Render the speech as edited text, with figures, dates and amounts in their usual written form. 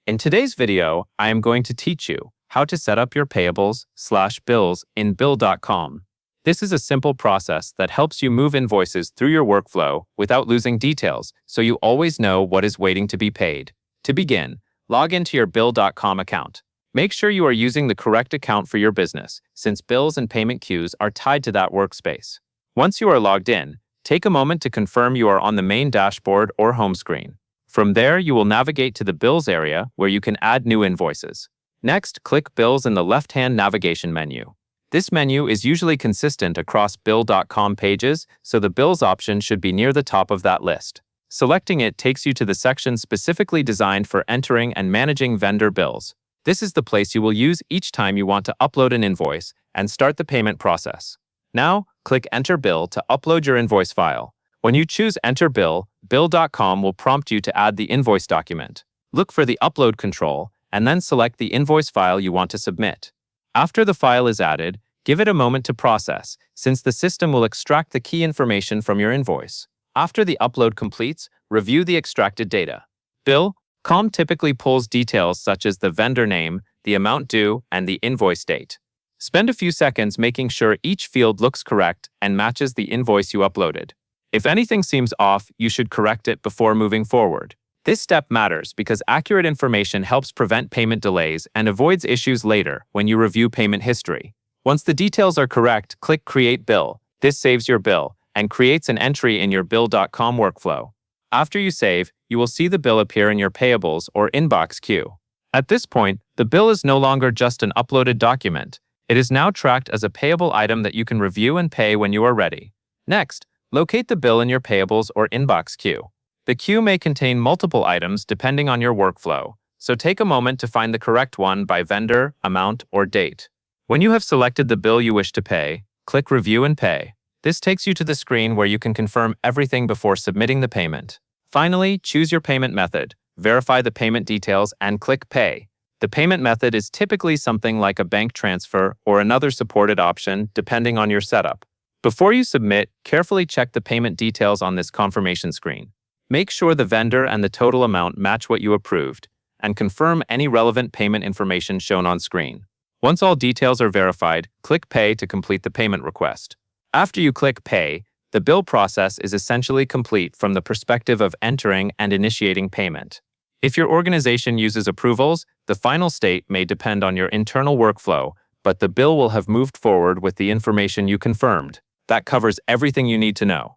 In today's video, I am going to teach you how to set up your payables/bills in bill.com. This is a simple process that helps you move invoices through your workflow without losing details, so you always know what is waiting to be paid. To begin, log into your bill.com account. Make sure you are using the correct account for your business, since bills and payment queues are tied to that workspace. Once you are logged in, take a moment to confirm you are on the main dashboard or home screen. From there, you will navigate to the Bills area where you can add new invoices. Next, click Bills in the left-hand navigation menu. This menu is usually consistent across bill.com pages, so the Bills option should be near the top of that list. Selecting it takes you to the section specifically designed for entering and managing vendor bills. This is the place you will use each time you want to upload an invoice and start the payment process. Now, click Enter Bill to upload your invoice file. When you choose Enter Bill, bill.com will prompt you to add the invoice document. Look for the Upload control and then select the invoice file you want to submit. After the file is added, give it a moment to process, since the system will extract the key information from your invoice. After the upload completes, review the extracted data. Bill.com typically pulls details such as the vendor name, the amount due, and the invoice date. Spend a few seconds making sure each field looks correct and matches the invoice you uploaded. If anything seems off, you should correct it before moving forward. This step matters because accurate information helps prevent payment delays and avoids issues later when you review payment history. Once the details are correct, click Create Bill. This saves your bill and creates an entry in your bill.com workflow. After you save, you will see the bill appear in your payables or inbox queue. At this point, the bill is no longer just an uploaded document. It is now tracked as a payable item that you can review and pay when you are ready. Next, locate the bill in your payables or inbox queue. The queue may contain multiple items depending on your workflow, so take a moment to find the correct one by vendor, amount, or date. When you have selected the bill you wish to pay, click Review and Pay. This takes you to the screen where you can confirm everything before submitting the payment. Finally, choose your payment method, verify the payment details, and click Pay. The payment method is typically something like a bank transfer or another supported option depending on your setup. Before you submit, carefully check the payment details on this confirmation screen. Make sure the vendor and the total amount match what you approved, and confirm any relevant payment information shown on screen. Once all details are verified, click Pay to complete the payment request. After you click Pay, the bill process is essentially complete from the perspective of entering and initiating payment. If your organization uses approvals, the final state may depend on your internal workflow, but the bill will have moved forward with the information you confirmed. That covers everything you need to know.